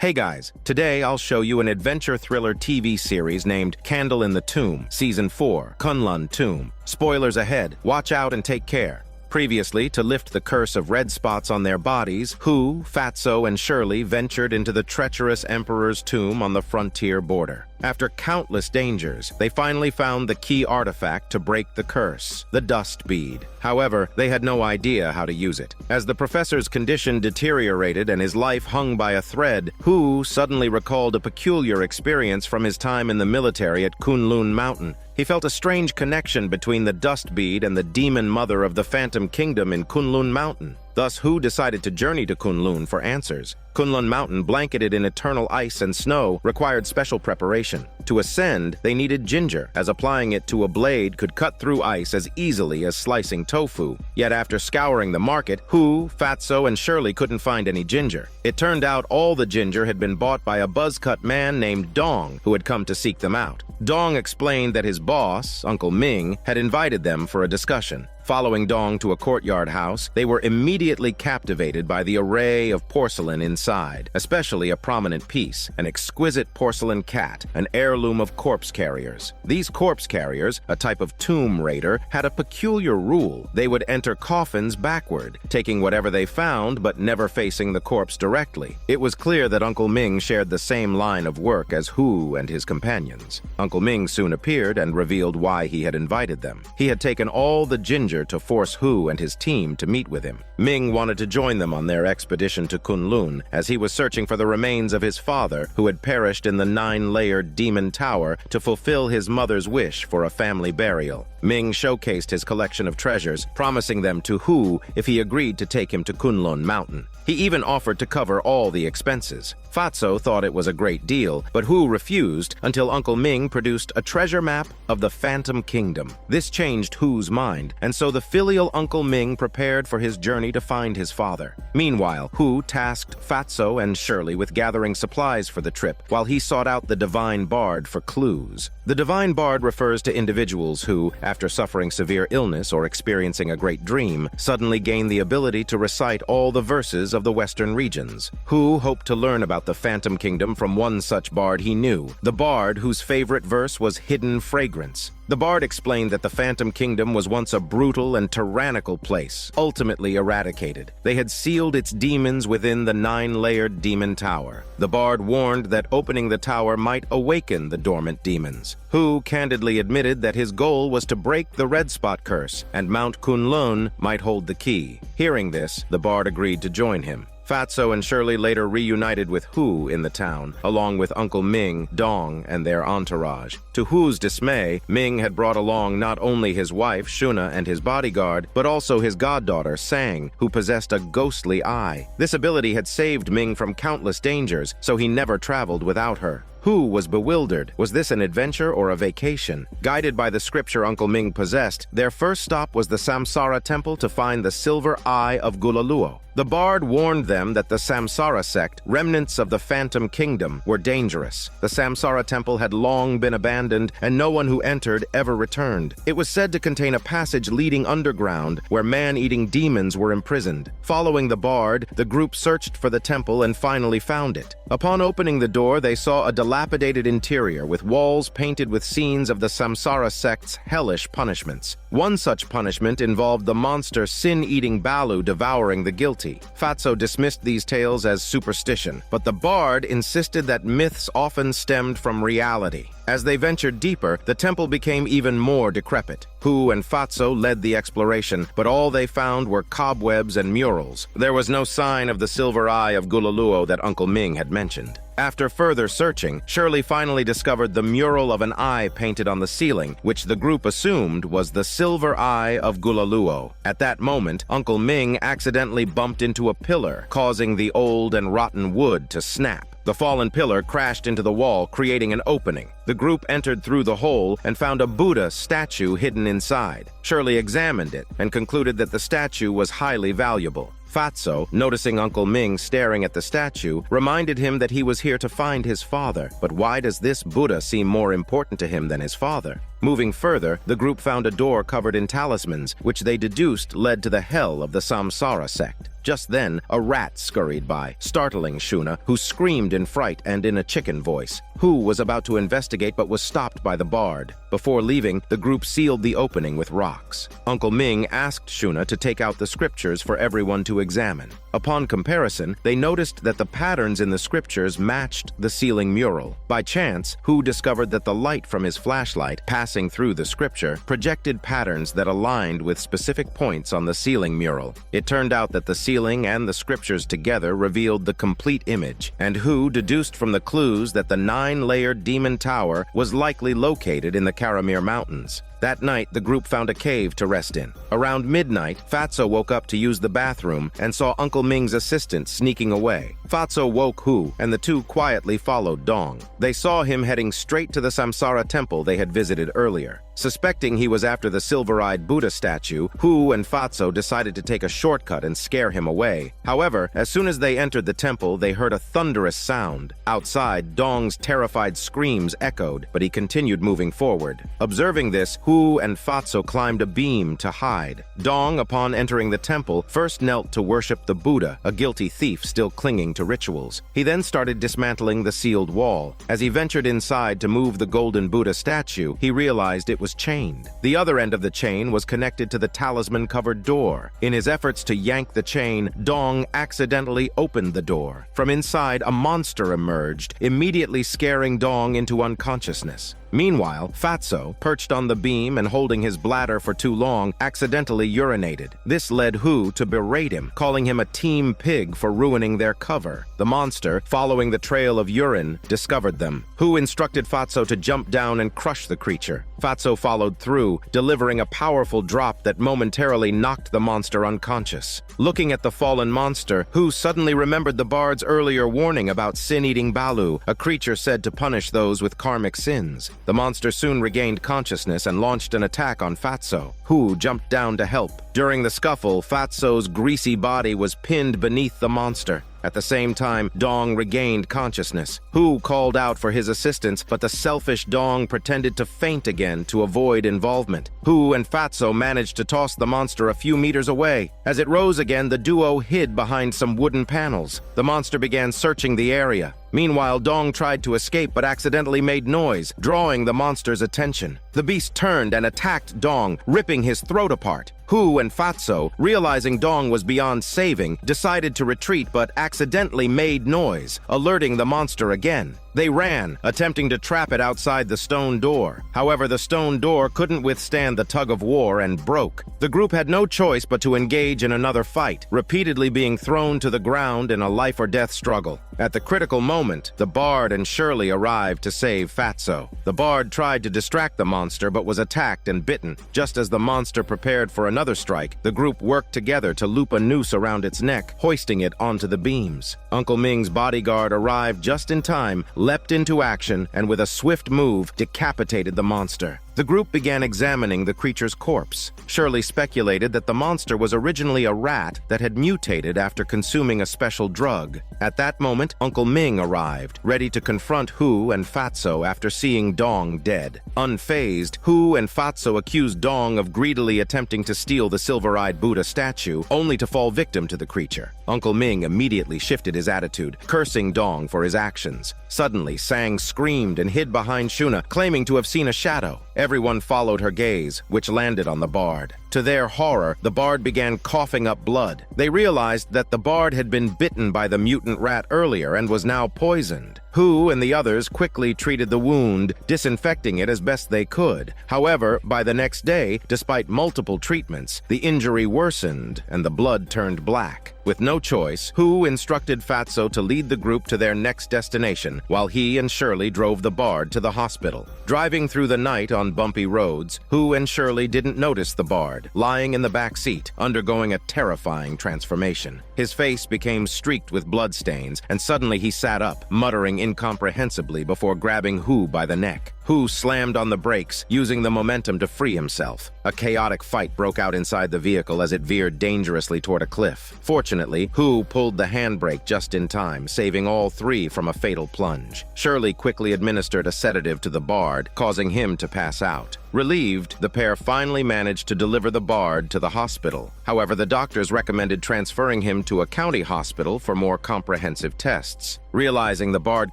Hey guys, today I'll show you an adventure thriller TV series named Candle in the Tomb, Season 4, Kunlun Tomb. Spoilers ahead, watch out and take care. Previously, to lift the curse of red spots on their bodies, Hu, Fatso, and Shirley ventured into the treacherous Emperor's tomb on the frontier border. After countless dangers, they finally found the key artifact to break the curse, the dust bead. However, they had no idea how to use it. As the professor's condition deteriorated and his life hung by a thread, Hu suddenly recalled a peculiar experience from his time in the military at Kunlun Mountain. He felt a strange connection between the dust bead and the demon mother of the Phantom Kingdom in Kunlun Mountain. Thus, Hu decided to journey to Kunlun for answers. Kunlun Mountain, blanketed in eternal ice and snow, required special preparation. To ascend, they needed ginger, as applying it to a blade could cut through ice as easily as slicing tofu. Yet after scouring the market, Hu, Fatso, and Shirley couldn't find any ginger. It turned out all the ginger had been bought by a buzz-cut man named Dong, who had come to seek them out. Dong explained that his boss, Uncle Ming, had invited them for a discussion. Following Dong to a courtyard house, they were immediately captivated by the array of porcelain inside, especially a prominent piece, an exquisite porcelain cat, an heirloom of corpse carriers. These corpse carriers, a type of tomb raider, had a peculiar rule. They would enter coffins backward, taking whatever they found but never facing the corpse directly. It was clear that Uncle Ming shared the same line of work as Hu and his companions. Uncle Ming soon appeared and revealed why he had invited them. He had taken all the ginger to force Hu and his team to meet with him. Ming wanted to join them on their expedition to Kunlun, as he was searching for the remains of his father, who had perished in the 9-layered demon tower, to fulfill his mother's wish for a family burial. Ming showcased his collection of treasures, promising them to Hu if he agreed to take him to Kunlun Mountain. He even offered to cover all the expenses. Fatso thought it was a great deal, but Hu refused until Uncle Ming produced a treasure map of the Phantom Kingdom. This changed Hu's mind, and so the filial Uncle Ming prepared for his journey to find his father. Meanwhile, Hu tasked Fatso and Shirley with gathering supplies for the trip, while he sought out the Divine Bard for clues. The Divine Bard refers to individuals who, after suffering severe illness or experiencing a great dream, suddenly gain the ability to recite all the verses of the Western regions. Hu hoped to learn about the Phantom Kingdom from one such bard he knew, the bard whose favorite verse was Hidden Fragrance. The bard explained that the Phantom Kingdom was once a brutal and tyrannical place, ultimately eradicated. They had sealed its demons within the 9-layered demon tower. The bard warned that opening the tower might awaken the dormant demons. Hu candidly admitted that his goal was to break the red spot curse, and Mount Kunlun might hold the key. Hearing this, the bard agreed to join him. Fatso and Shirley later reunited with Hu in the town, along with Uncle Ming, Dong, and their entourage. To Hu's dismay, Ming had brought along not only his wife, Shuna, and his bodyguard, but also his goddaughter, Sang, who possessed a ghostly eye. This ability had saved Ming from countless dangers, so he never traveled without her. Hu was bewildered. Was this an adventure or a vacation? Guided by the scripture Uncle Ming possessed, their first stop was the Samsara Temple to find the Silver Eye of Gulaluo. The bard warned them that the Samsara sect, remnants of the Phantom Kingdom, were dangerous. The Samsara Temple had long been abandoned, and no one who entered ever returned. It was said to contain a passage leading underground, where man-eating demons were imprisoned. Following the bard, the group searched for the temple and finally found it. Upon opening the door, they saw a dilapidated interior with walls painted with scenes of the Samsara sect's hellish punishments. One such punishment involved the monster sin-eating Balu devouring the guilty. Fatso dismissed these tales as superstition, but the bard insisted that myths often stemmed from reality. As they ventured deeper, the temple became even more decrepit. Hu and Fatso led the exploration, but all they found were cobwebs and murals. There was no sign of the Silver Eye of Gulaluo that Uncle Ming had mentioned. After further searching, Shirley finally discovered the mural of an eye painted on the ceiling, which the group assumed was the Silver Eye of Gulaluo. At that moment, Uncle Ming accidentally bumped into a pillar, causing the old and rotten wood to snap. The fallen pillar crashed into the wall, creating an opening. The group entered through the hole and found a Buddha statue hidden inside. Shirley examined it and concluded that the statue was highly valuable. Fatso, noticing Uncle Ming staring at the statue, reminded him that he was here to find his father. But why does this Buddha seem more important to him than his father? Moving further, the group found a door covered in talismans, which they deduced led to the hell of the Samsara sect. Just then, a rat scurried by, startling Shuna, who screamed in fright and in a chicken voice. Hu was about to investigate but was stopped by the bard. Before leaving, the group sealed the opening with rocks. Uncle Ming asked Shuna to take out the scriptures for everyone to examine. Upon comparison, they noticed that the patterns in the scriptures matched the ceiling mural. By chance, Hu discovered that the light from his flashlight, passing through the scripture, projected patterns that aligned with specific points on the ceiling mural. It turned out that the ceiling and the scriptures together revealed the complete image, and Hu deduced from the clues that the 9-layered demon tower was likely located in the Karamir Mountains. That night, the group found a cave to rest in. Around midnight, Fatso woke up to use the bathroom and saw Uncle Ming's assistant sneaking away. Fatso woke Hu, and the two quietly followed Dong. They saw him heading straight to the Samsara Temple they had visited earlier. Suspecting he was after the silver-eyed Buddha statue, Hu and Fatso decided to take a shortcut and scare him away. However, as soon as they entered the temple, they heard a thunderous sound. Outside, Dong's terrified screams echoed, but he continued moving forward. Observing this, Hu and Fatso climbed a beam to hide. Dong, upon entering the temple, first knelt to worship the Buddha, a guilty thief still clinging to rituals. He then started dismantling the sealed wall. As he ventured inside to move the golden Buddha statue, he realized it was chained. The other end of the chain was connected to the talisman-covered door. In his efforts to yank the chain, Dong accidentally opened the door. From inside, a monster emerged, immediately scaring Dong into unconsciousness. Meanwhile, Fatso, perched on the beam and holding his bladder for too long, accidentally urinated. This led Hu to berate him, calling him a team pig for ruining their cover. The monster, following the trail of urine, discovered them. Hu instructed Fatso to jump down and crush the creature. Fatso followed through, delivering a powerful drop that momentarily knocked the monster unconscious. Looking at the fallen monster, Hu suddenly remembered the bard's earlier warning about sin-eating Balu, a creature said to punish those with karmic sins. The monster soon regained consciousness and launched an attack on Fatso. Hu jumped down to help. During the scuffle, Fatso's greasy body was pinned beneath the monster. At the same time, Dong regained consciousness. Hu called out for his assistance, but the selfish Dong pretended to faint again to avoid involvement. Hu and Fatso managed to toss the monster a few meters away. As it rose again, the duo hid behind some wooden panels. The monster began searching the area. Meanwhile, Dong tried to escape but accidentally made noise, drawing the monster's attention. The beast turned and attacked Dong, ripping his throat apart. Hu and Fatso, realizing Dong was beyond saving, decided to retreat but accidentally made noise, alerting the monster again. They ran, attempting to trap it outside the stone door. However, the stone door couldn't withstand the tug of war and broke. The group had no choice but to engage in another fight, repeatedly being thrown to the ground in a life-or-death struggle. At the critical moment, the bard and Shirley arrived to save Fatso. The bard tried to distract the monster but was attacked and bitten. Just as the monster prepared for another strike, the group worked together to loop a noose around its neck, hoisting it onto the beams. Uncle Ming's bodyguard arrived just in time, leapt into action, and with a swift move, decapitated the monster. The group began examining the creature's corpse. Shirley speculated that the monster was originally a rat that had mutated after consuming a special drug. At that moment, Uncle Ming arrived, ready to confront Hu and Fatso after seeing Dong dead. Unfazed, Hu and Fatso accused Dong of greedily attempting to steal the silver-eyed Buddha statue, only to fall victim to the creature. Uncle Ming immediately shifted his attitude, cursing Dong for his actions. Suddenly, Sang screamed and hid behind Shuna, claiming to have seen a shadow. Everyone followed her gaze, which landed on the bard. To their horror, the bard began coughing up blood. They realized that the bard had been bitten by the mutant rat earlier and was now poisoned. Hu and the others quickly treated the wound, disinfecting it as best they could. However, by the next day, despite multiple treatments, the injury worsened and the blood turned black. With no choice, Hu instructed Fatso to lead the group to their next destination, while he and Shirley drove the bard to the hospital. Driving through the night on bumpy roads, Hu and Shirley didn't notice the bard. bard, lying in the back seat, undergoing a terrifying transformation. His face became streaked with bloodstains, and suddenly he sat up, muttering incomprehensibly before grabbing Hu by the neck. Hu slammed on the brakes, using the momentum to free himself. A chaotic fight broke out inside the vehicle as it veered dangerously toward a cliff. Fortunately, Hu pulled the handbrake just in time, saving all three from a fatal plunge. Shirley quickly administered a sedative to the bard, causing him to pass out. Relieved, the pair finally managed to deliver the bard to the hospital. However, the doctors recommended transferring him to a county hospital for more comprehensive tests. Realizing the bard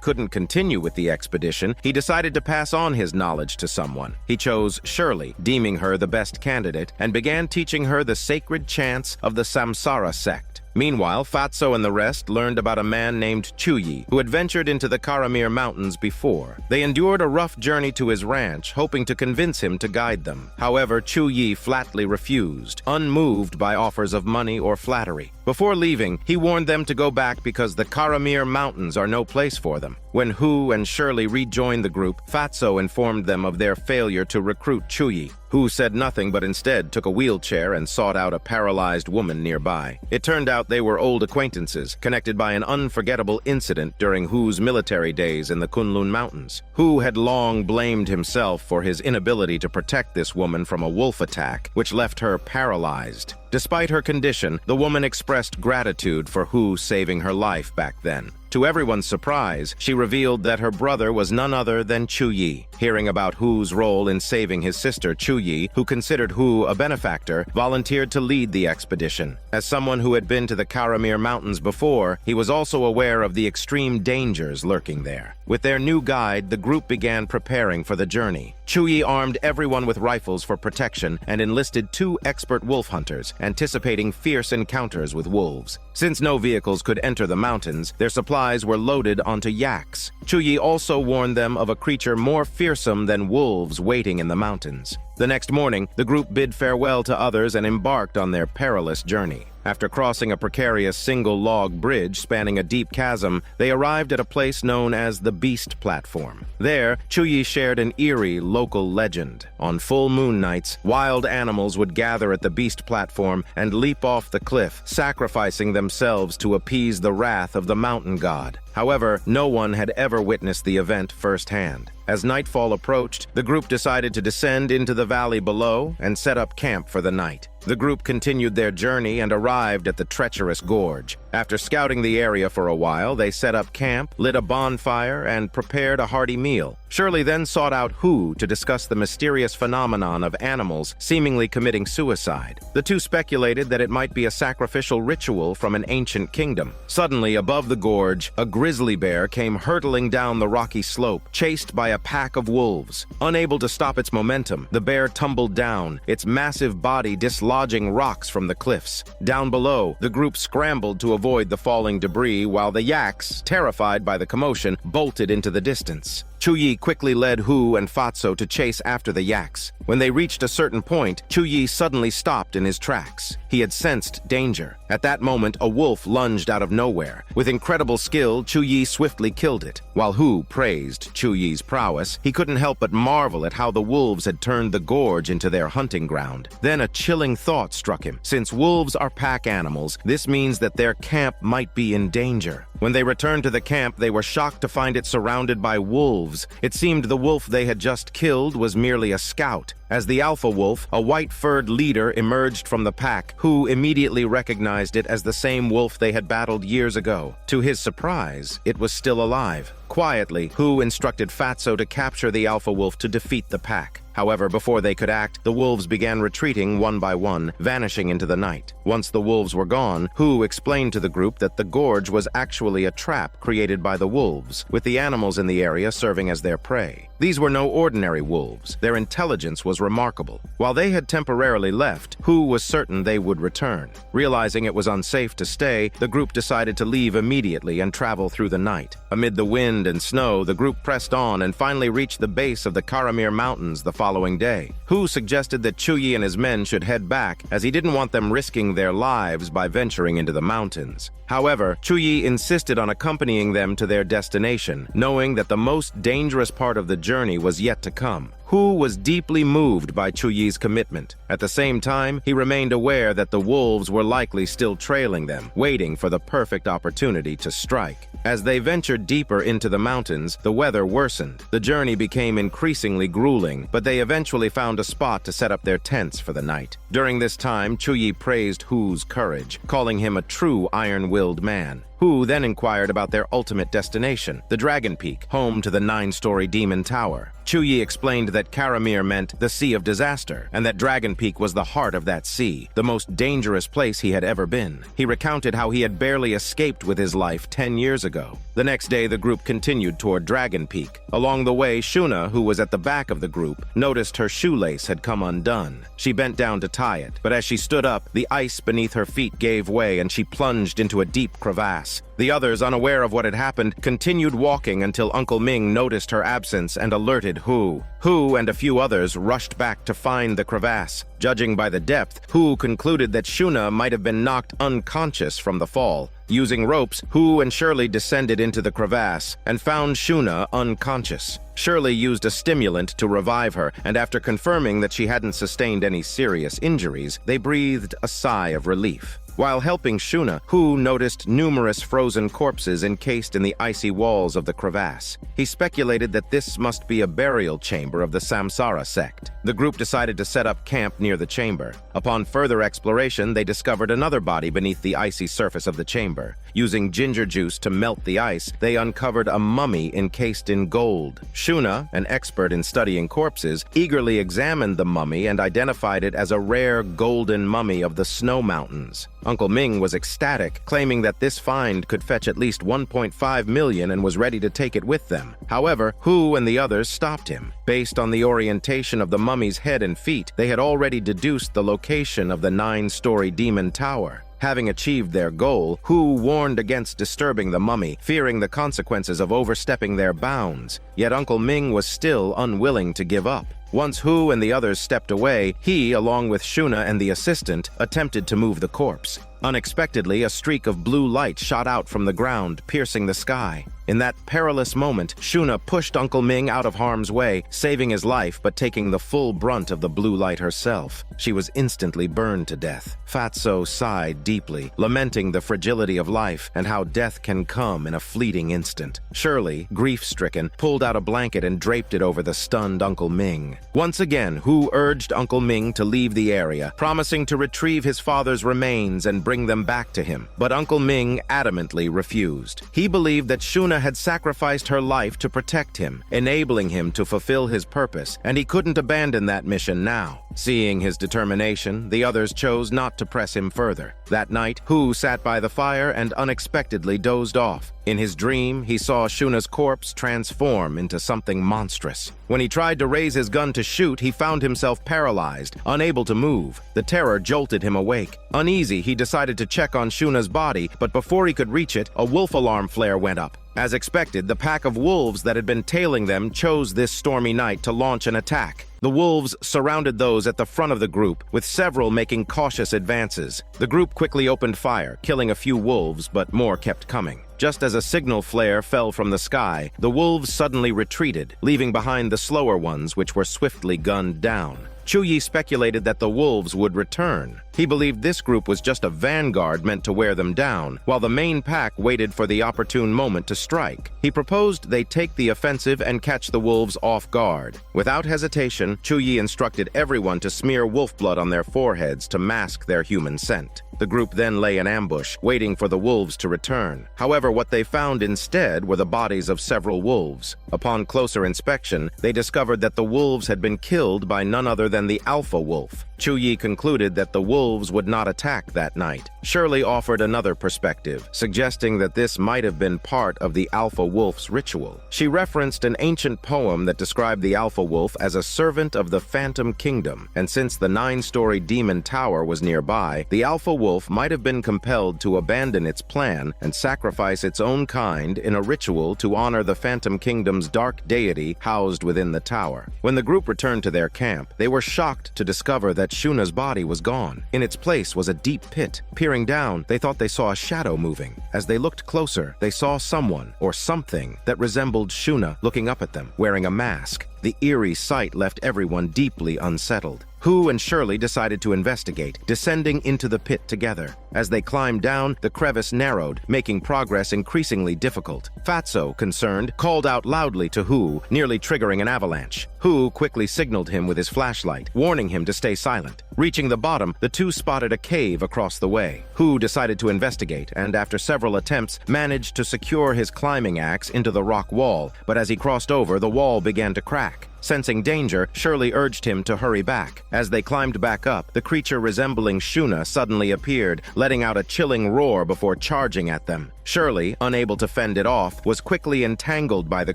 couldn't continue with the expedition, he decided to pass on his knowledge to someone. He chose Shirley, deeming her the best candidate, and began teaching her the sacred chants of the Samsara sect. Meanwhile, Fatso and the rest learned about a man named Chuyi, who had ventured into the Karamir Mountains before. They endured a rough journey to his ranch, hoping to convince him to guide them. However, Chuyi flatly refused, unmoved by offers of money or flattery. Before leaving, he warned them to go back because the Karamir Mountains are no place for them. When Hu and Shirley rejoined the group, Fatso informed them of their failure to recruit Chuyi. Hu said nothing but instead took a wheelchair and sought out a paralyzed woman nearby. It turned out they were old acquaintances, connected by an unforgettable incident during Hu's military days in the Kunlun Mountains. Hu had long blamed himself for his inability to protect this woman from a wolf attack, which left her paralyzed. Despite her condition, the woman expressed gratitude for Hu saving her life back then. To everyone's surprise, she revealed that her brother was none other than Chuyi. Hearing about Hu's role in saving his sister, Chuyi, who considered Hu a benefactor, volunteered to lead the expedition. As someone who had been to the Karamir Mountains before, he was also aware of the extreme dangers lurking there. With their new guide, the group began preparing for the journey. Chuyi armed everyone with rifles for protection and enlisted 2 expert wolf hunters, anticipating fierce encounters with wolves. Since no vehicles could enter the mountains, their supplies were loaded onto yaks. Chuyi also warned them of a creature more fearsome than wolves waiting in the mountains. The next morning, the group bid farewell to others and embarked on their perilous journey. After crossing a precarious single-log bridge spanning a deep chasm, they arrived at a place known as the Beast Platform. There, Chuyi shared an eerie local legend. On full moon nights, wild animals would gather at the Beast Platform and leap off the cliff, sacrificing themselves to appease the wrath of the mountain god. However, no one had ever witnessed the event firsthand. As nightfall approached, the group decided to descend into the valley below and set up camp for the night. The group continued their journey and arrived at the treacherous gorge. After scouting the area for a while, they set up camp, lit a bonfire, and prepared a hearty meal. Shirley then sought out Hu to discuss the mysterious phenomenon of animals seemingly committing suicide. The two speculated that it might be a sacrificial ritual from an ancient kingdom. Suddenly, above the gorge, a grizzly bear came hurtling down the rocky slope, chased by a pack of wolves. Unable to stop its momentum, the bear tumbled down, its massive body dislodging rocks from the cliffs. Down below, the group scrambled to avoid the falling debris while the yaks, terrified by the commotion, bolted into the distance. Chuyi quickly led Hu and Fatso to chase after the yaks. When they reached a certain point, Chuyi suddenly stopped in his tracks. He had sensed danger. At that moment, a wolf lunged out of nowhere. With incredible skill, Chuyi swiftly killed it. While Hu praised Chuyi's prowess, he couldn't help but marvel at how the wolves had turned the gorge into their hunting ground. Then a chilling thought struck him. Since wolves are pack animals, this means that their camp might be in danger. When they returned to the camp, they were shocked to find it surrounded by wolves. It seemed the wolf they had just killed was merely a scout. As the alpha wolf, a white-furred leader emerged from the pack, Hu immediately recognized it as the same wolf they had battled years ago. To his surprise, it was still alive. Quietly, Hu instructed Fatso to capture the alpha wolf to defeat the pack. However, before they could act, the wolves began retreating one by one, vanishing into the night. Once the wolves were gone, Hu explained to the group that the gorge was actually a trap created by the wolves, with the animals in the area serving as their prey. These were no ordinary wolves. Their intelligence was remarkable. While they had temporarily left, Hu was certain they would return. Realizing it was unsafe to stay, the group decided to leave immediately and travel through the night. Amid the wind and snow, the group pressed on and finally reached the base of the Karamir Mountains the following following day. Hu suggested that Chuyi and his men should head back, as he didn't want them risking their lives by venturing into the mountains. However, Chuyi insisted on accompanying them to their destination, knowing that the most dangerous part of the journey was yet to come. Hu was deeply moved by Chuyi's commitment. At the same time, he remained aware that the wolves were likely still trailing them, waiting for the perfect opportunity to strike. As they ventured deeper into the mountains, the weather worsened. The journey became increasingly grueling, but they eventually found a spot to set up their tents for the night. During this time, Chuyi praised Hu's courage, calling him a true iron-willed man. Hu then inquired about their ultimate destination, the Dragon Peak, home to the 9-story Demon Tower. Chuyi explained that Karamir meant the Sea of Disaster, and that Dragon Peak was the heart of that sea, the most dangerous place he had ever been. He recounted how he had barely escaped with his life 10 years ago. The next day, the group continued toward Dragon Peak. Along the way, Shuna, who was at the back of the group, noticed her shoelace had come undone. She bent down to tie it, but as she stood up, the ice beneath her feet gave way and she plunged into a deep crevasse. The others, unaware of what had happened, continued walking until Uncle Ming noticed her absence and alerted Hu. Hu and a few others rushed back to find the crevasse. Judging by the depth, Hu concluded that Shuna might have been knocked unconscious from the fall. Using ropes, Hu and Shirley descended into the crevasse and found Shuna unconscious. Shirley used a stimulant to revive her, and after confirming that she hadn't sustained any serious injuries, they breathed a sigh of relief. While helping Shuna, Hu noticed numerous frozen corpses encased in the icy walls of the crevasse. He speculated that this must be a burial chamber of the Samsara sect. The group decided to set up camp near the chamber. Upon further exploration, they discovered another body beneath the icy surface of the chamber. Using ginger juice to melt the ice, they uncovered a mummy encased in gold. Shuna, an expert in studying corpses, eagerly examined the mummy and identified it as a rare golden mummy of the snow mountains. Uncle Ming was ecstatic, claiming that this find could fetch at least 1.5 million and was ready to take it with them. However, Hu and the others stopped him. Based on the orientation of the mummy's head and feet, they had already deduced the location of the 9-story Demon Tower. Having achieved their goal, Hu warned against disturbing the mummy, fearing the consequences of overstepping their bounds. Yet Uncle Ming was still unwilling to give up. Once Hu and the others stepped away, he, along with Shuna and the assistant, attempted to move the corpse. Unexpectedly, a streak of blue light shot out from the ground, piercing the sky. In that perilous moment, Shuna pushed Uncle Ming out of harm's way, saving his life but taking the full brunt of the blue light herself. She was instantly burned to death. Fatso sighed deeply, lamenting the fragility of life and how death can come in a fleeting instant. Shirley, grief-stricken, pulled out a blanket and draped it over the stunned Uncle Ming. Once again, Hu urged Uncle Ming to leave the area, promising to retrieve his father's remains and bring them back to him. But Uncle Ming adamantly refused. He believed that Shuna had sacrificed her life to protect him, enabling him to fulfill his purpose, and he couldn't abandon that mission now. Seeing his determination, the others chose not to press him further. That night, Hu sat by the fire and unexpectedly dozed off. In his dream, he saw Shuna's corpse transform into something monstrous. When he tried to raise his gun to shoot, he found himself paralyzed, unable to move. The terror jolted him awake. Uneasy, he decided to check on Shuna's body, but before he could reach it, a wolf alarm flare went up. As expected, the pack of wolves that had been tailing them chose this stormy night to launch an attack. The wolves surrounded those at the front of the group, with several making cautious advances. The group quickly opened fire, killing a few wolves, but more kept coming. Just as a signal flare fell from the sky, the wolves suddenly retreated, leaving behind the slower ones, which were swiftly gunned down. Chuyi speculated that the wolves would return. He believed this group was just a vanguard meant to wear them down, while the main pack waited for the opportune moment to strike. He proposed they take the offensive and catch the wolves off guard. Without hesitation, Chuyi instructed everyone to smear wolf blood on their foreheads to mask their human scent. The group then lay in ambush, waiting for the wolves to return. However, what they found instead were the bodies of several wolves. Upon closer inspection, they discovered that the wolves had been killed by none other than the alpha wolf. Chuyi concluded that the wolves would not attack that night. Shirley offered another perspective, suggesting that this might have been part of the alpha wolf's ritual. She referenced an ancient poem that described the alpha wolf as a servant of the Phantom Kingdom, and since the 9-story Demon Tower was nearby, the alpha wolf wolf might have been compelled to abandon its plan and sacrifice its own kind in a ritual to honor the Phantom Kingdom's dark deity housed within the tower. When the group returned to their camp, they were shocked to discover that Shuna's body was gone. In its place was a deep pit. Peering down, they thought they saw a shadow moving. As they looked closer, they saw someone or something that resembled Shuna looking up at them, wearing a mask. The eerie sight left everyone deeply unsettled. Hu and Shirley decided to investigate, descending into the pit together. As they climbed down, the crevice narrowed, making progress increasingly difficult. Fatso, concerned, called out loudly to Hu, nearly triggering an avalanche. Hu quickly signaled him with his flashlight, warning him to stay silent. Reaching the bottom, the two spotted a cave across the way. Hu decided to investigate, and after several attempts, managed to secure his climbing axe into the rock wall, but as he crossed over, the wall began to crack. Sensing danger, Shirley urged him to hurry back. As they climbed back up, the creature resembling Shuna suddenly appeared, letting out a chilling roar before charging at them. Shirley, unable to fend it off, was quickly entangled by the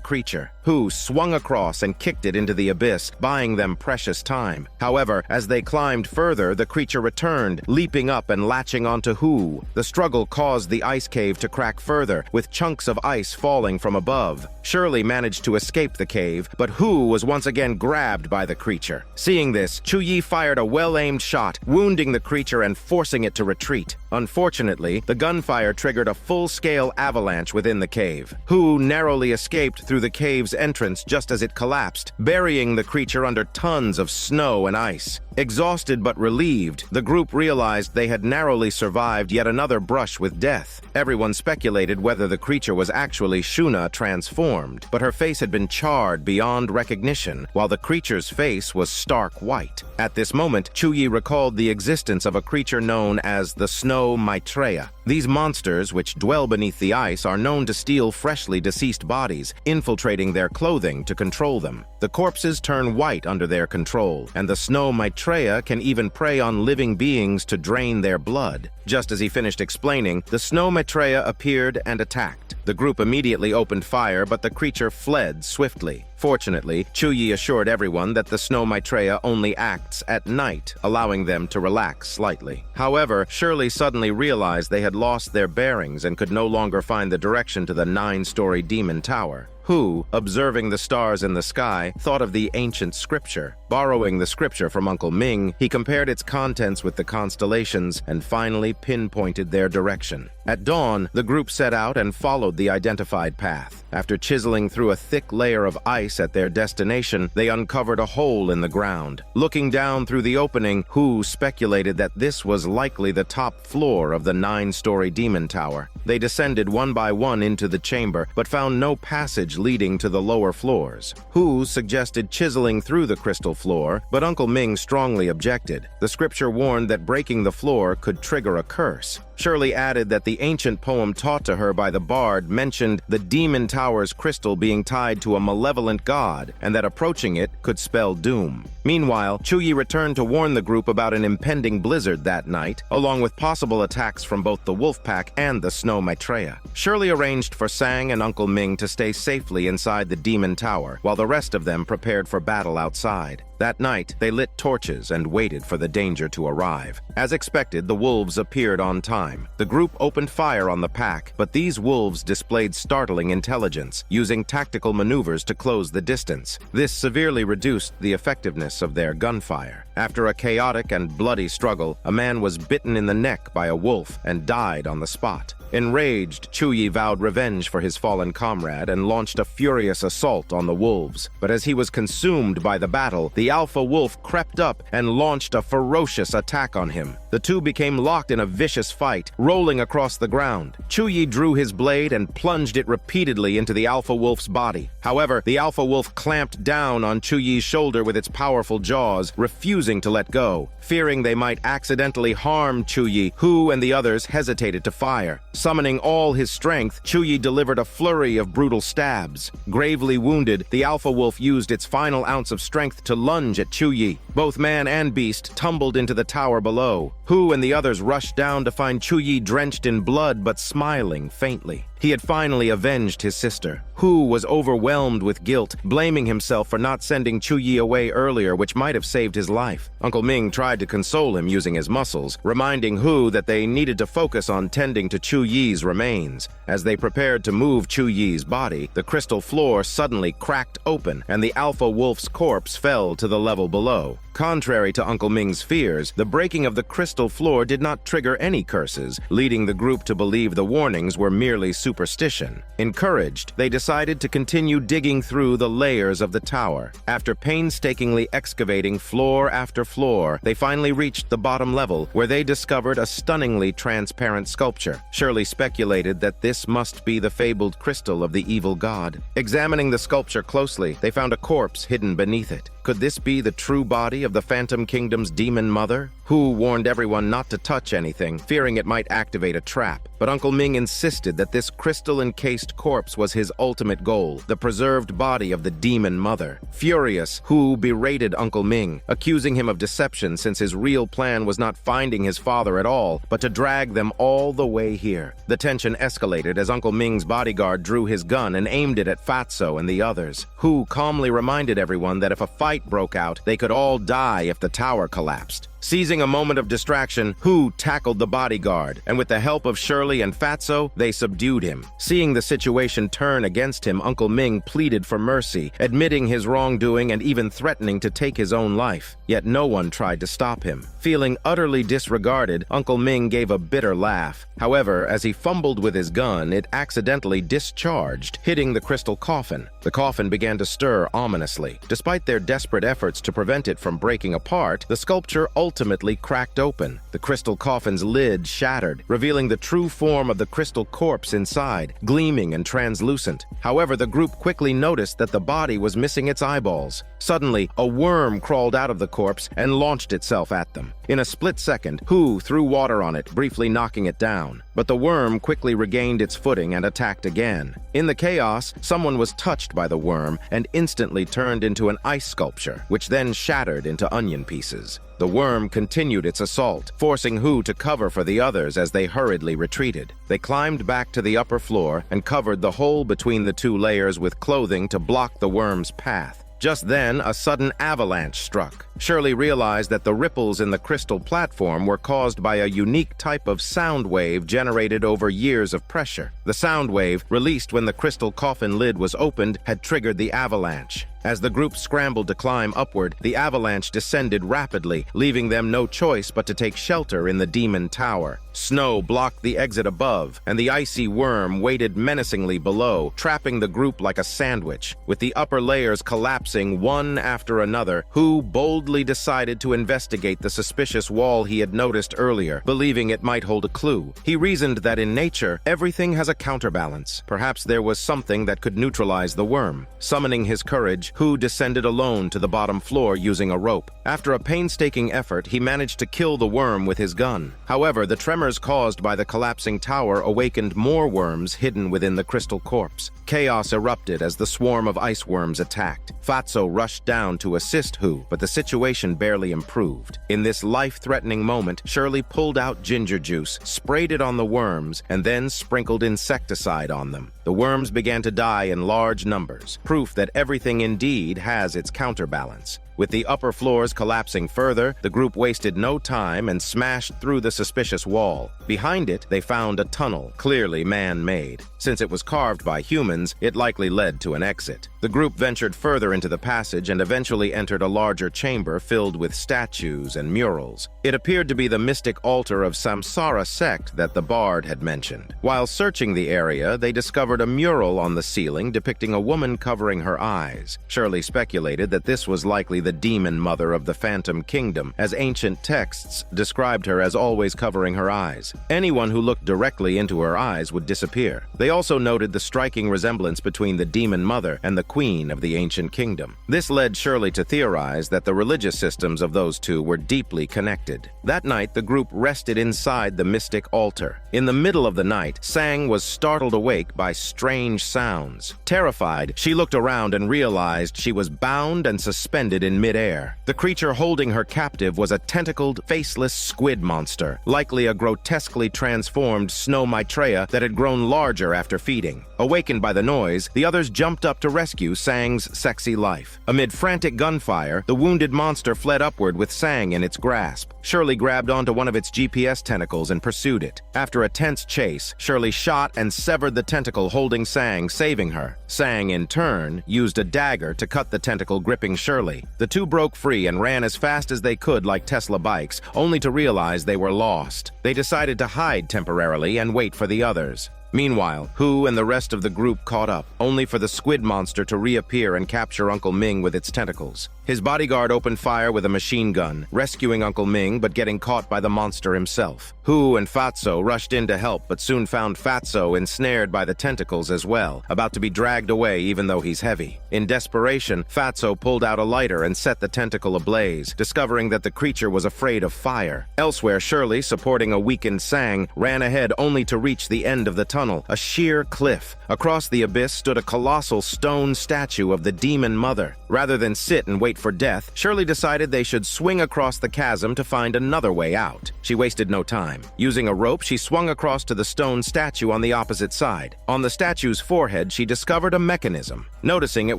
creature. Hu swung across and kicked it into the abyss, buying them precious time. However, as they climbed further, the creature returned, leaping up and latching onto Hu. The struggle caused the ice cave to crack further, with chunks of ice falling from above. Shirley managed to escape the cave, but Hu was once again grabbed by the creature. Seeing this, Chuyi fired a well-aimed shot, wounding the creature and forcing it to retreat. Unfortunately, the gunfire triggered a full-scale avalanche within the cave. Hu narrowly escaped through the cave's entrance just as it collapsed, burying the creature under tons of snow and ice. Exhausted but relieved, the group realized they had narrowly survived yet another brush with death. Everyone speculated whether the creature was actually Shuna transformed, but her face had been charred beyond recognition, while the creature's face was stark white. At this moment, Chuyi recalled the existence of a creature known as the Snow Maitreya. These monsters, which dwell beneath the ice, are known to steal freshly deceased bodies, infiltrating their clothing to control them. The corpses turn white under their control, and the Snow Maitreya can even prey on living beings to drain their blood. Just as he finished explaining, the Snow Maitreya appeared and attacked. The group immediately opened fire, but the creature fled swiftly. Fortunately, Chuyi assured everyone that the Snow Maitreya only acts at night, allowing them to relax slightly. However, Shirley suddenly realized they had lost their bearings and could no longer find the direction to the 9-story demon tower. Hu, observing the stars in the sky, thought of the ancient scripture. Borrowing the scripture from Uncle Ming, he compared its contents with the constellations and finally pinpointed their direction. At dawn, the group set out and followed the identified path. After chiseling through a thick layer of ice at their destination, they uncovered a hole in the ground. Looking down through the opening, Hu speculated that this was likely the top floor of the 9-story demon tower. They descended one by one into the chamber, but found no passage leading to the lower floors. Hu suggested chiseling through the crystal floor, but Uncle Ming strongly objected. The scripture warned that breaking the floor could trigger a curse. Shirley added that the ancient poem taught to her by the bard mentioned the demon tower's crystal being tied to a malevolent god, and that approaching it could spell doom. Meanwhile, Chuyi returned to warn the group about an impending blizzard that night, along with possible attacks from both the wolf pack and the Snow Maitreya. Shirley arranged for Sang and Uncle Ming to stay safely inside the demon tower, while the rest of them prepared for battle outside. That night, they lit torches and waited for the danger to arrive. As expected, the wolves appeared on time. The group opened fire on the pack, but these wolves displayed startling intelligence, using tactical maneuvers to close the distance. This severely reduced the effectiveness of their gunfire. After a chaotic and bloody struggle, a man was bitten in the neck by a wolf and died on the spot. Enraged, Chuyi vowed revenge for his fallen comrade and launched a furious assault on the wolves. But as he was consumed by the battle, the alpha wolf crept up and launched a ferocious attack on him. The two became locked in a vicious fight, rolling across the ground. Chuyi drew his blade and plunged it repeatedly into the alpha wolf's body. However, the alpha wolf clamped down on Chuyi's shoulder with its powerful jaws, refusing to let go. Fearing they might accidentally harm Chuyi, Hu and the others hesitated to fire. Summoning all his strength, Chuyi delivered a flurry of brutal stabs. Gravely wounded, the alpha wolf used its final ounce of strength to lunge at Chuyi. Both man and beast tumbled into the tower below. Hu and the others rushed down to find Chuyi drenched in blood but smiling faintly. He had finally avenged his sister. Hu was overwhelmed with guilt, blaming himself for not sending Chu Yi away earlier, which might have saved his life. Uncle Ming tried to console him using his muscles, reminding Hu that they needed to focus on tending to Chu Yi's remains. As they prepared to move Chu Yi's body, the crystal floor suddenly cracked open, and the alpha wolf's corpse fell to the level below. Contrary to Uncle Ming's fears, the breaking of the crystal floor did not trigger any curses, leading the group to believe the warnings were merely superstition. Encouraged, they decided to continue digging through the layers of the tower. After painstakingly excavating floor after floor, they finally reached the bottom level, where they discovered a stunningly transparent sculpture. Shirley speculated that this must be the fabled crystal of the evil god. Examining the sculpture closely, they found a corpse hidden beneath it. Could this be the true body of the Phantom Kingdom's demon mother? Hu warned everyone not to touch anything, fearing it might activate a trap. But Uncle Ming insisted that this crystal-encased corpse was his ultimate goal, the preserved body of the demon mother. Furious, Hu berated Uncle Ming, accusing him of deception since his real plan was not finding his father at all, but to drag them all the way here. The tension escalated as Uncle Ming's bodyguard drew his gun and aimed it at Fatso and the others. Hu calmly reminded everyone that if a fight broke out, they could all die if the tower collapsed. Seizing a moment of distraction, Hu tackled the bodyguard, and with the help of Shirley and Fatso, they subdued him. Seeing the situation turn against him, Uncle Ming pleaded for mercy, admitting his wrongdoing and even threatening to take his own life. Yet no one tried to stop him. Feeling utterly disregarded, Uncle Ming gave a bitter laugh. However, as he fumbled with his gun, it accidentally discharged, hitting the crystal coffin. The coffin began to stir ominously. Despite their desperate efforts to prevent it from breaking apart, the sculpture ultimately cracked open. The crystal coffin's lid shattered, revealing the true form of the crystal corpse inside, gleaming and translucent. However, the group quickly noticed that the body was missing its eyeballs. Suddenly, a worm crawled out of the corpse and launched itself at them. In a split second, Hu threw water on it, briefly knocking it down. But the worm quickly regained its footing and attacked again. In the chaos, someone was touched by the worm and instantly turned into an ice sculpture, which then shattered into onion pieces. The worm continued its assault, forcing Hu to cover for the others as they hurriedly retreated. They climbed back to the upper floor and covered the hole between the two layers with clothing to block the worm's path. Just then, a sudden avalanche struck. Shirley realized that the ripples in the crystal platform were caused by a unique type of sound wave generated over years of pressure. The sound wave, released when the crystal coffin lid was opened, had triggered the avalanche. As the group scrambled to climb upward, the avalanche descended rapidly, leaving them no choice but to take shelter in the demon tower. Snow blocked the exit above, and the icy worm waited menacingly below, trapping the group like a sandwich. With the upper layers collapsing one after another, Hu boldly decided to investigate the suspicious wall he had noticed earlier, believing it might hold a clue. He reasoned that in nature, everything has a counterbalance. Perhaps there was something that could neutralize the worm. Summoning his courage, Hu descended alone to the bottom floor using a rope. After a painstaking effort, he managed to kill the worm with his gun. However, the tremors caused by the collapsing tower awakened more worms hidden within the crystal corpse. Chaos erupted as the swarm of ice worms attacked. Fatso rushed down to assist Hu, but the situation barely improved. In this life-threatening moment, Shirley pulled out ginger juice, sprayed it on the worms, and then sprinkled insecticide on them. The worms began to die in large numbers, proof that everything indeed has its counterbalance. With the upper floors collapsing further, the group wasted no time and smashed through the suspicious wall. Behind it, they found a tunnel, clearly man-made. Since it was carved by humans, it likely led to an exit. The group ventured further into the passage and eventually entered a larger chamber filled with statues and murals. It appeared to be the mystic altar of Samsara sect that the bard had mentioned. While searching the area, they discovered a mural on the ceiling depicting a woman covering her eyes. Shirley speculated that this was likely the demon mother of the Phantom Kingdom, as ancient texts described her as always covering her eyes. Anyone who looked directly into her eyes would disappear. They also noted the striking resemblance between the demon mother and the queen of the ancient kingdom. This led Shirley to theorize that the religious systems of those two were deeply connected. That night, the group rested inside the mystic altar. In the middle of the night, Sang was startled awake by strange sounds. Terrified, she looked around and realized she was bound and suspended in in midair. The creature holding her captive was a tentacled, faceless squid monster, likely a grotesquely transformed snow Maitreya that had grown larger after feeding. Awakened by the noise, the others jumped up to rescue Sang's sexy life. Amid frantic gunfire, the wounded monster fled upward with Sang in its grasp. Shirley grabbed onto one of its GPS tentacles and pursued it. After a tense chase, Shirley shot and severed the tentacle holding Sang, saving her. Sang, in turn, used a dagger to cut the tentacle gripping Shirley. The two broke free and ran as fast as they could like Tesla bikes, only to realize they were lost. They decided to hide temporarily and wait for the others. Meanwhile, Hu and the rest of the group caught up, only for the squid monster to reappear and capture Uncle Ming with its tentacles. His bodyguard opened fire with a machine gun, rescuing Uncle Ming but getting caught by the monster himself. Hu and Fatso rushed in to help but soon found Fatso ensnared by the tentacles as well, about to be dragged away even though he's heavy. In desperation, Fatso pulled out a lighter and set the tentacle ablaze, discovering that the creature was afraid of fire. Elsewhere, Shirley, supporting a weakened Sang, ran ahead only to reach the end of the tunnel, a sheer cliff. Across the abyss stood a colossal stone statue of the Demon Mother. Rather than sit and wait for death, Shirley decided they should swing across the chasm to find another way out. She wasted no time. Using a rope, she swung across to the stone statue on the opposite side. On the statue's forehead, she discovered a mechanism. Noticing it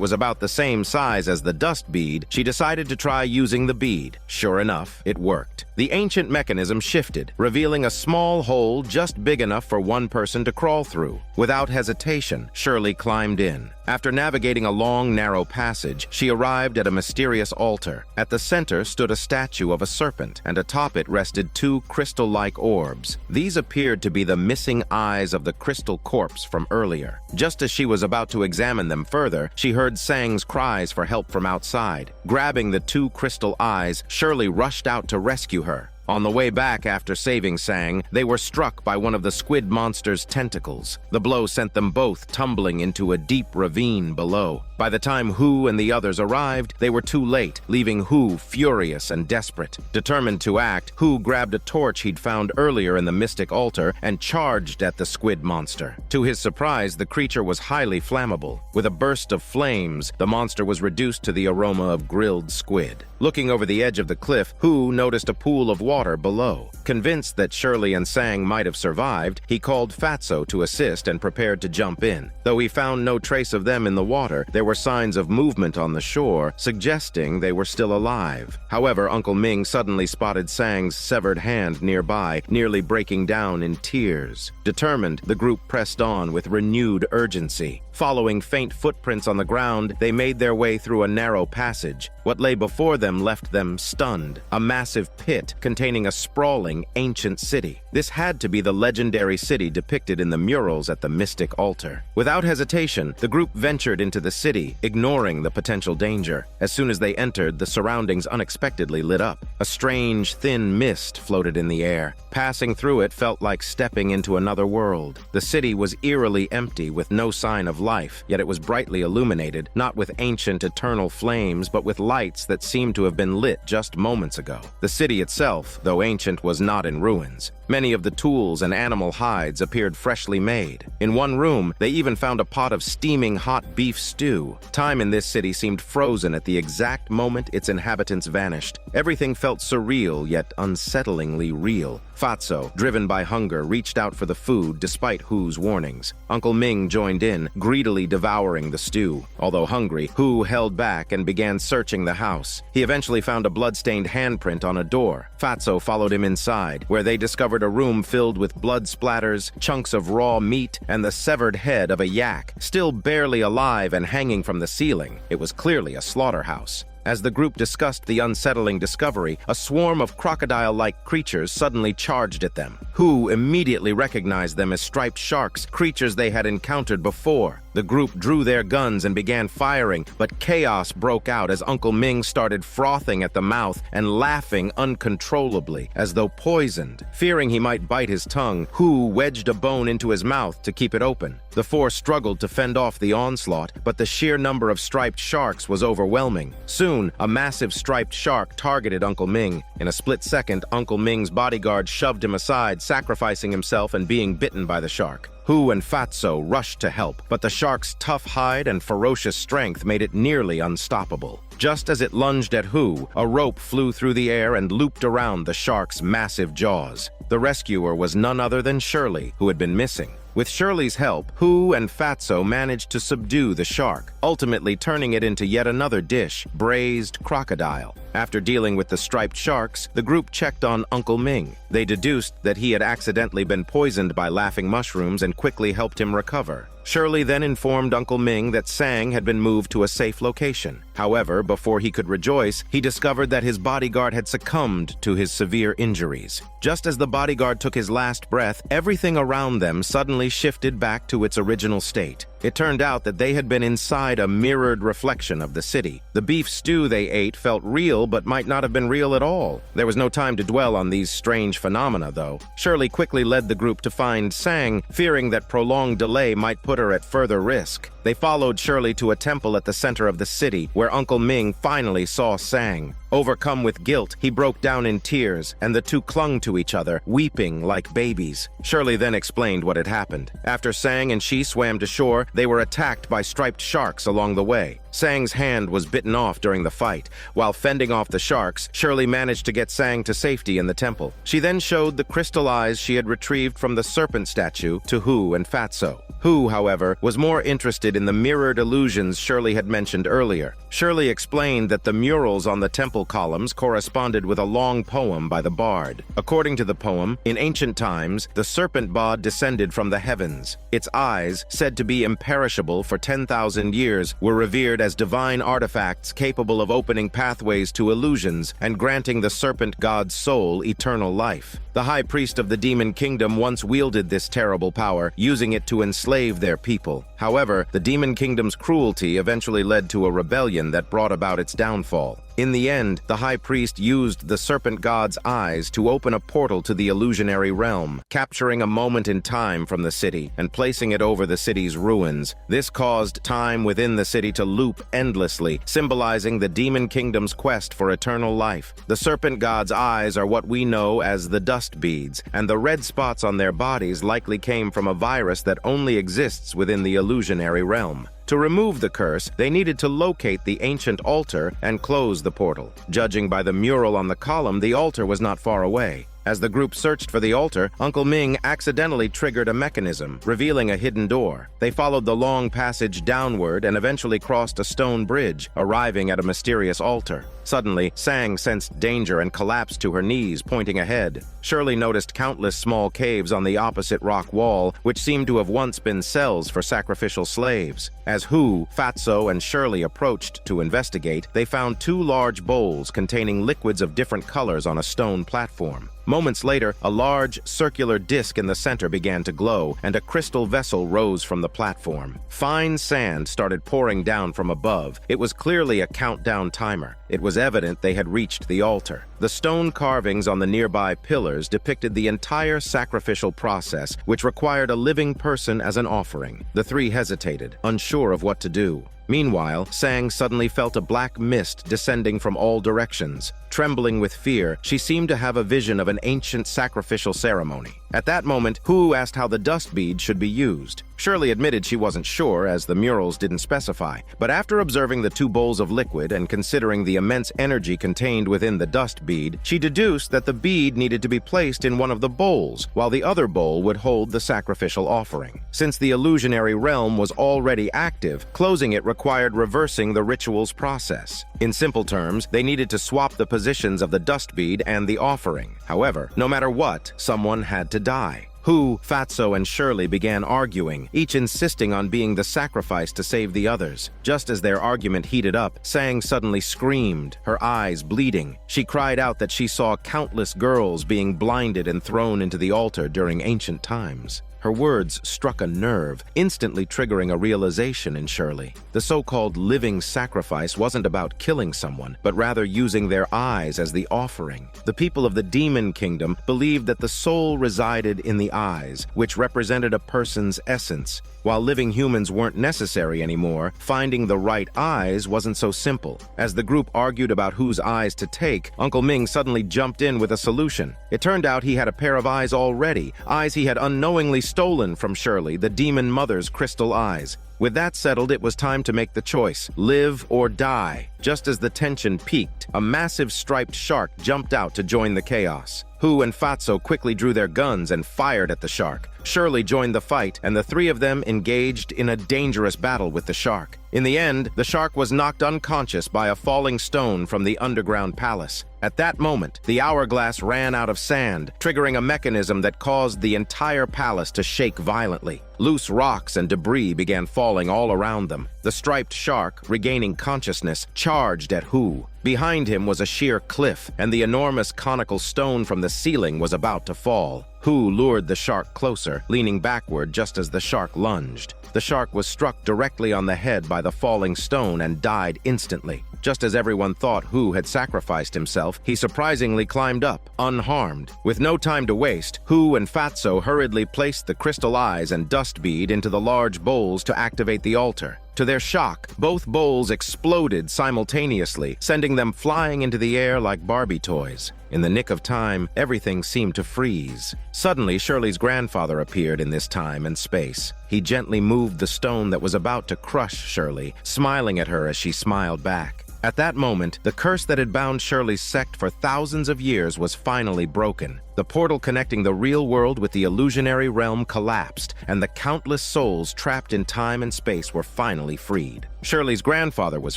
was about the same size as the dust bead, she decided to try using the bead. Sure enough, it worked. The ancient mechanism shifted, revealing a small hole just big enough for one person to crawl through. Without hesitation, Shirley climbed in. After navigating a long, narrow passage, she arrived at a mysterious altar. At the center stood a statue of a serpent, and atop it rested two crystal-like orbs. These appeared to be the missing eyes of the crystal corpse from earlier. Just as she was about to examine them further, she heard Sang's cries for help from outside. Grabbing the two crystal eyes, Shirley rushed out to rescue her. On the way back after saving Sang, they were struck by one of the squid monster's tentacles. The blow sent them both tumbling into a deep ravine below. By the time Hu and the others arrived, they were too late, leaving Hu furious and desperate. Determined to act, Hu grabbed a torch he'd found earlier in the mystic altar and charged at the squid monster. To his surprise, the creature was highly flammable. With a burst of flames, the monster was reduced to the aroma of grilled squid. Looking over the edge of the cliff, Hu noticed a pool of water below. Convinced that Shirley and Sang might have survived, he called Fatso to assist and prepared to jump in. Though he found no trace of them in the water, there were signs of movement on the shore, suggesting they were still alive. However, Uncle Ming suddenly spotted Sang's severed hand nearby, nearly breaking down in tears. Determined, the group pressed on with renewed urgency. Following faint footprints on the ground, they made their way through a narrow passage. What lay before them left them stunned. A massive pit containing a sprawling, ancient city. This had to be the legendary city depicted in the murals at the mystic altar. Without hesitation, the group ventured into the city, ignoring the potential danger. As soon as they entered, the surroundings unexpectedly lit up. A strange, thin mist floated in the air. Passing through it felt like stepping into another world. The city was eerily empty, with no sign of life, yet it was brightly illuminated, not with ancient eternal flames, but with lights that seemed to have been lit just moments ago. The city itself, though ancient, was not in ruins. Many of the tools and animal hides appeared freshly made. In one room, they even found a pot of steaming hot beef stew. Time in this city seemed frozen at the exact moment its inhabitants vanished. Everything felt surreal, yet unsettlingly real. Fatso, driven by hunger, reached out for the food despite Hu's warnings. Uncle Ming joined in, greedily devouring the stew. Although hungry, Hu held back and began searching the house. He eventually found a blood-stained handprint on a door. Fatso followed him inside, where they discovered a room filled with blood splatters, chunks of raw meat, and the severed head of a yak, still barely alive and hanging from the ceiling. It was clearly a slaughterhouse. As the group discussed the unsettling discovery, a swarm of crocodile-like creatures suddenly charged at them. Hu immediately recognized them as striped sharks, creatures they had encountered before. The group drew their guns and began firing, but chaos broke out as Uncle Ming started frothing at the mouth and laughing uncontrollably, as though poisoned. Fearing he might bite his tongue, Hu wedged a bone into his mouth to keep it open. The four struggled to fend off the onslaught, but the sheer number of striped sharks was overwhelming. Soon, a massive striped shark targeted Uncle Ming. In a split second, Uncle Ming's bodyguard shoved him aside, sacrificing himself and being bitten by the shark. Hu and Fatso rushed to help, but the shark's tough hide and ferocious strength made it nearly unstoppable. Just as it lunged at Hu, a rope flew through the air and looped around the shark's massive jaws. The rescuer was none other than Shirley, who had been missing. With Shirley's help, Hu and Fatso managed to subdue the shark, ultimately turning it into yet another dish, braised crocodile. After dealing with the striped sharks, the group checked on Uncle Ming. They deduced that he had accidentally been poisoned by laughing mushrooms and quickly helped him recover. Shirley then informed Uncle Ming that Sang had been moved to a safe location. However, before he could rejoice, he discovered that his bodyguard had succumbed to his severe injuries. Just as the bodyguard took his last breath, everything around them suddenly shifted back to its original state. It turned out that they had been inside a mirrored reflection of the city. The beef stew they ate felt real, but might not have been real at all. There was no time to dwell on these strange phenomena, though. Shirley quickly led the group to find Sang, fearing that prolonged delay might put her at further risk. They followed Shirley to a temple at the center of the city, where Uncle Ming finally saw Sang. Overcome with guilt, he broke down in tears, and the two clung to each other, weeping like babies. Shirley then explained what had happened. After Sang and she swam to shore, they were attacked by striped sharks along the way. Sang's hand was bitten off during the fight. While fending off the sharks, Shirley managed to get Sang to safety in the temple. She then showed the crystal eyes she had retrieved from the serpent statue to Hu and Fatso. Hu, however, was more interested in the mirrored illusions Shirley had mentioned earlier. Shirley explained that the murals on the temple columns corresponded with a long poem by the bard. According to the poem, in ancient times, the serpent god descended from the heavens. Its eyes, said to be imperishable for 10,000 years, were revered as divine artifacts capable of opening pathways to illusions and granting the serpent god's soul eternal life. The high priest of the demon kingdom once wielded this terrible power, using it to enslave their people. However, the demon kingdom's cruelty eventually led to a rebellion that brought about its downfall. In the end, the high priest used the serpent god's eyes to open a portal to the illusionary realm, capturing a moment in time from the city and placing it over the city's ruins. This caused time within the city to loop endlessly, symbolizing the demon kingdom's quest for eternal life. The serpent god's eyes are what we know as the dust beads, and the red spots on their bodies likely came from a virus that only exists within the illusionary realm. To remove the curse, they needed to locate the ancient altar and close the portal. Judging by the mural on the column, the altar was not far away. As the group searched for the altar, Uncle Ming accidentally triggered a mechanism, revealing a hidden door. They followed the long passage downward and eventually crossed a stone bridge, arriving at a mysterious altar. Suddenly, Sang sensed danger and collapsed to her knees, pointing ahead. Shirley noticed countless small caves on the opposite rock wall, which seemed to have once been cells for sacrificial slaves. As Hu, Fatso, and Shirley approached to investigate, they found two large bowls containing liquids of different colors on a stone platform. Moments later, a large, circular disc in the center began to glow, and a crystal vessel rose from the platform. Fine sand started pouring down from above. It was clearly a countdown timer. It was evident they had reached the altar. The stone carvings on the nearby pillars depicted the entire sacrificial process, which required a living person as an offering. The three hesitated, unsure of what to do. Meanwhile, Sang suddenly felt a black mist descending from all directions. Trembling with fear, she seemed to have a vision of an ancient sacrificial ceremony. At that moment, Hu asked how the dust bead should be used. Shirley admitted she wasn't sure, as the murals didn't specify, but after observing the two bowls of liquid and considering the immense energy contained within the dust bead, she deduced that the bead needed to be placed in one of the bowls, while the other bowl would hold the sacrificial offering. Since the illusionary realm was already active, closing it required reversing the ritual's process. In simple terms, they needed to swap the positions of the dust bead and the offering. However, no matter what, someone had to die. Hu, Fatso, and Shirley began arguing, each insisting on being the sacrifice to save the others. Just as their argument heated up, Sang suddenly screamed, her eyes bleeding. She cried out that she saw countless girls being blinded and thrown into the altar during ancient times. Her words struck a nerve, instantly triggering a realization in Shirley. The so-called living sacrifice wasn't about killing someone, but rather using their eyes as the offering. The people of the demon kingdom believed that the soul resided in the eyes, which represented a person's essence. While living humans weren't necessary anymore, finding the right eyes wasn't so simple. As the group argued about whose eyes to take, Uncle Ming suddenly jumped in with a solution. It turned out he had a pair of eyes already, eyes he had unknowingly stolen from Shirley the demon mother's crystal eyes. With that settled, it was time to make the choice, live or die. Just as the tension peaked, a massive striped shark jumped out to join the chaos. Hu and Fatso quickly drew their guns and fired at the shark. Shirley joined the fight, and the three of them engaged in a dangerous battle with the shark. In the end, the shark was knocked unconscious by a falling stone from the underground palace. At that moment, the hourglass ran out of sand, triggering a mechanism that caused the entire palace to shake violently. Loose rocks and debris began falling all around them. The striped shark, regaining consciousness, charged at Hu. Behind him was a sheer cliff, and the enormous conical stone from the ceiling was about to fall. Hu lured the shark closer, leaning backward just as the shark lunged. The shark was struck directly on the head by the falling stone and died instantly. Just as everyone thought Hu had sacrificed himself, he surprisingly climbed up, unharmed. With no time to waste, Hu and Fatso hurriedly placed the crystal eyes and dust bead into the large bowls to activate the altar. To their shock, both bowls exploded simultaneously, sending them flying into the air like Barbie toys. In the nick of time, everything seemed to freeze. Suddenly, Shirley's grandfather appeared in this time and space. He gently moved the stone that was about to crush Shirley, smiling at her as she smiled back. At that moment, the curse that had bound Shirley's sect for thousands of years was finally broken. The portal connecting the real world with the illusionary realm collapsed, and the countless souls trapped in time and space were finally freed. Shirley's grandfather was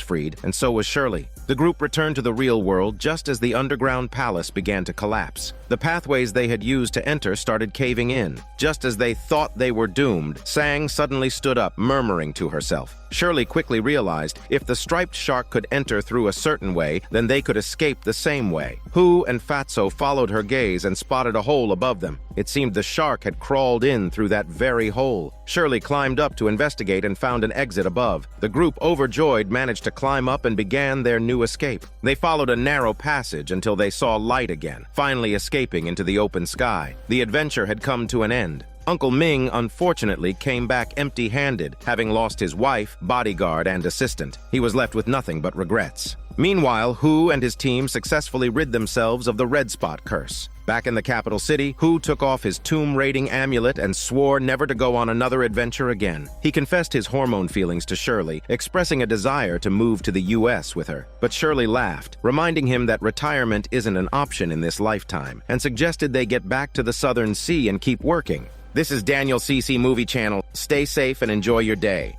freed, and so was Shirley. The group returned to the real world just as the underground palace began to collapse. The pathways they had used to enter started caving in. Just as they thought they were doomed, Sang suddenly stood up, murmuring to herself. Shirley quickly realized if the striped shark could enter through a certain way, then they could escape the same way. Hu and Fatso followed her gaze and spotted a hole above them. It seemed the shark had crawled in through that very hole. Shirley climbed up to investigate and found an exit above. The group, overjoyed, managed to climb up and began their new escape. They followed a narrow passage until they saw light again, finally escaping into the open sky. The adventure had come to an end. Uncle Ming, unfortunately, came back empty-handed, having lost his wife, bodyguard, and assistant. He was left with nothing but regrets. Meanwhile, Hu and his team successfully rid themselves of the red spot curse. Back in the capital city, Hu took off his tomb-raiding amulet and swore never to go on another adventure again. He confessed his hormone feelings to Shirley, expressing a desire to move to the US with her. But Shirley laughed, reminding him that retirement isn't an option in this lifetime, and suggested they get back to the Southern Sea and keep working. This is Daniel CC Movie Channel. Stay safe and enjoy your day.